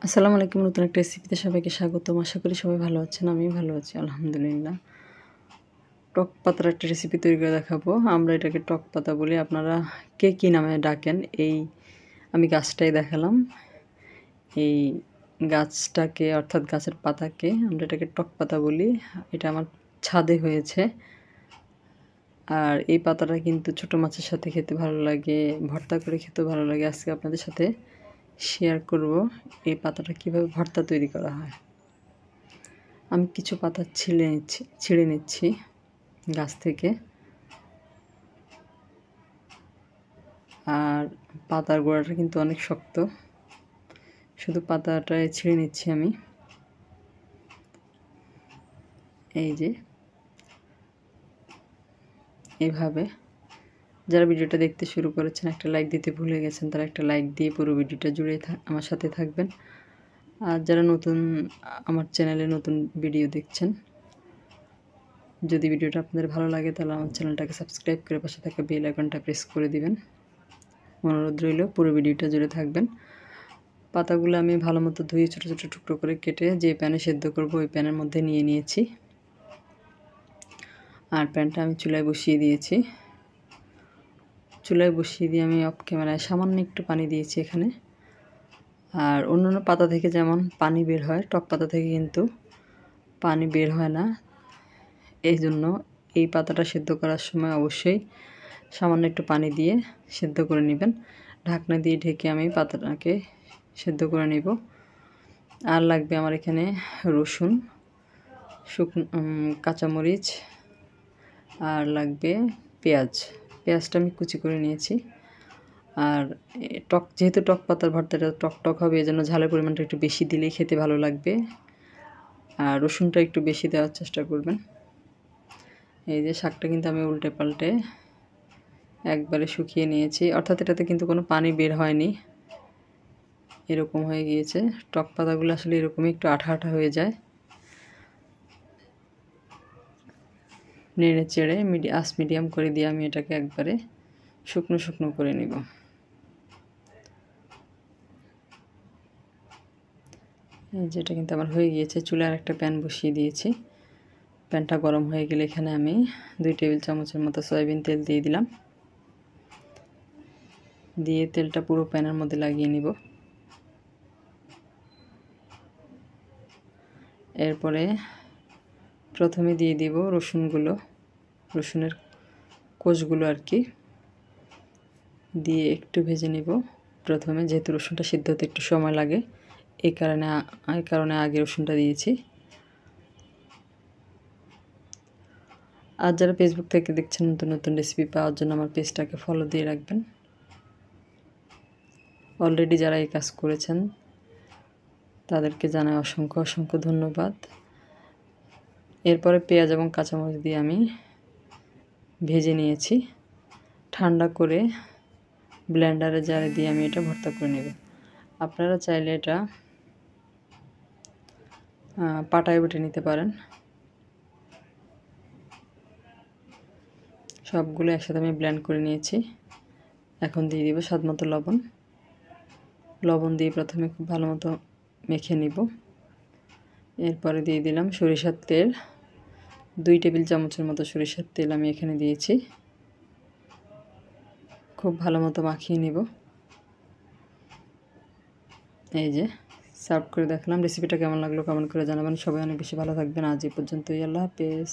আসসালামু আলাইকুম। নতুন একটা রেসিপিতে সবাইকে স্বাগতম। আশা করি সবাই ভালো আছেন। আমিও ভালো আছি আলহামদুলিল্লাহ। টক পাতার একটা রেসিপি তৈরি করে দেখাবো। আমরা এটাকে টক পাতা বলি, আপনারা কে কী নামে ডাকেন। আমি গাছটাই দেখালাম। এই গাছটাকে অর্থাৎ গাছের পাতাকে আমরা এটাকে টক পাতা বলি। এটা আমার ছাদে হয়েছে। আর এই পাতাটা কিন্তু ছোটো মাছের সাথে খেতে ভালো লাগে, ভর্তা করে খেতেও ভালো লাগে। আজকে আপনাদের সাথে শেয়ার করব এই পাতাটা কিভাবে ভর্তা তৈরি করা হয়। আমি কিছু পাতা ছিঁড়ে নিচ্ছি গাছ থেকে। আর পাতার গোড়াটা কিন্তু অনেক শক্ত, শুধু পাতাটাই ছিঁড়ে নিচ্ছি আমি। এই যে এইভাবে। যারা ভিডিওটা দেখতে শুরু করেছেন, একটা লাইক দিতে ভুলে গেছেন, তারা একটা লাইক দিয়ে পুরো ভিডিওটা জুড়ে আমার সাথে থাকবেন। আর যারা আমার চ্যানেলে নতুন ভিডিও দেখছেন, যদি ভিডিওটা আপনাদের ভালো লাগে তাহলে আমার চ্যানেলটাকে সাবস্ক্রাইব করে পাশে থাকা বেল আইকনটা প্রেস করে দিবেন। অনুরোধ রইল, পুরো ভিডিওটা জুড়ে থাকবেন। পাতাগুলো আমি ভালো মতো ধুয়ে ছোটো ছোটো টুকরো করে কেটে যে প্যানে সেদ্ধ করব ওই প্যানের মধ্যে নিয়ে নিয়েছি। আর প্যানটা আমি চুলায় বসিয়ে দিয়েছি। চুলায় বসিয়ে দিয়ে আমি অফ ক্যামেরায় সামান্য একটু পানি দিয়েছি এখানে। আর অন্যান্য পাতা থেকে যেমন পানি বের হয়, টক পাতা থেকে কিন্তু পানি বের হয় না। এই জন্য এই পাতাটা সেদ্ধ করার সময় অবশ্যই সামান্য একটু পানি দিয়ে সেদ্ধ করে নেবেন। ঢাকনা দিয়ে ঢেকে আমি পাতাটাকে সেদ্ধ করে নেব। আর লাগবে আমার এখানে রসুন, কাঁচামরিচ, আর লাগবে পেঁয়াজটা আমি কুচি করে নিয়েছি। আর যেহেতু টক পাতার ভর্তাটা টক হবে, এই জন্য ঝালের পরিমাণটা একটু বেশি দিলেই খেতে ভালো লাগবে। আর রসুনটা একটু বেশি দেওয়ার চেষ্টা করবেন। এই যে শাকটা কিন্তু আমি উল্টে পাল্টে একবারে শুকিয়ে নিয়েছি, অর্থাৎ এটাতে কিন্তু কোনো পানি বের হয়নি, এরকম হয়ে গিয়েছে। টক পাতাগুলো আসলে এরকমই একটু আঠা আঠা হয়ে যায়। নেড়ে চেড়ে মিডিয়াম করে দিয়ে আমি এটাকে একবারে শুকনো শুকনো করে নিব। যেটা কিন্তু আমার হয়ে গিয়েছে। চুলায় একটা প্যান বসিয়ে দিয়েছি। প্যানটা গরম হয়ে গেলে এখানে আমি 2 টেবিল চামচের মতো সয়াবিন তেল দিয়ে দিলাম। দিয়ে তেলটা পুরো প্যানের মধ্যে লাগিয়ে নিব। এরপরে প্রথমে দিয়ে দিব রসুনের কোষগুলো আর কি, দিয়ে একটু ভেজে নিব প্রথমে। যেহেতু রসুনটা সিদ্ধ হতে একটু সময় লাগে, এই কারণে আগে রসুনটা দিয়েছি। আর যারা ফেসবুক থেকে দেখছেন, নতুন নতুন রেসিপি পাওয়ার জন্য আমার পেজটাকে ফলো দিয়ে রাখবেন। অলরেডি যারা এই কাজ করেছেন তাদেরকে জানাই অসংখ্য অসংখ্য ধন্যবাদ। এরপরে পেঁয়াজ এবং কাঁচামরিচ দিয়ে আমি ভেজে নিয়েছি। ঠান্ডা করে ব্লেন্ডারে জারে দিয়ে আমি এটা ভর্তা করে নেব। আপনারা চাইলে এটা পাটায় বেটে নিতে পারেন। সবগুলো একসাথে আমি ব্লেন্ড করে নিয়েছি। এখন দিয়ে দিব স্বাদমতো লবণ দিয়ে প্রথমে খুব ভালো মতো মেখে নিব। এরপরে দিয়ে দিলাম সরিষার তেল। 2 টেবিল চামচের মতো সরিষার তেল আমি এখানে দিয়েছি। খুব ভালো মতো মাখিয়ে নিব। এই যে সার্ভ করে দেখলাম। রেসিপিটা কেমন লাগলো কমেন্ট করে জানাবেন। সবাই অনেক বেশি ভালো থাকবেন। আজ এই পর্যন্তই। আল্লাহ হাফেজ।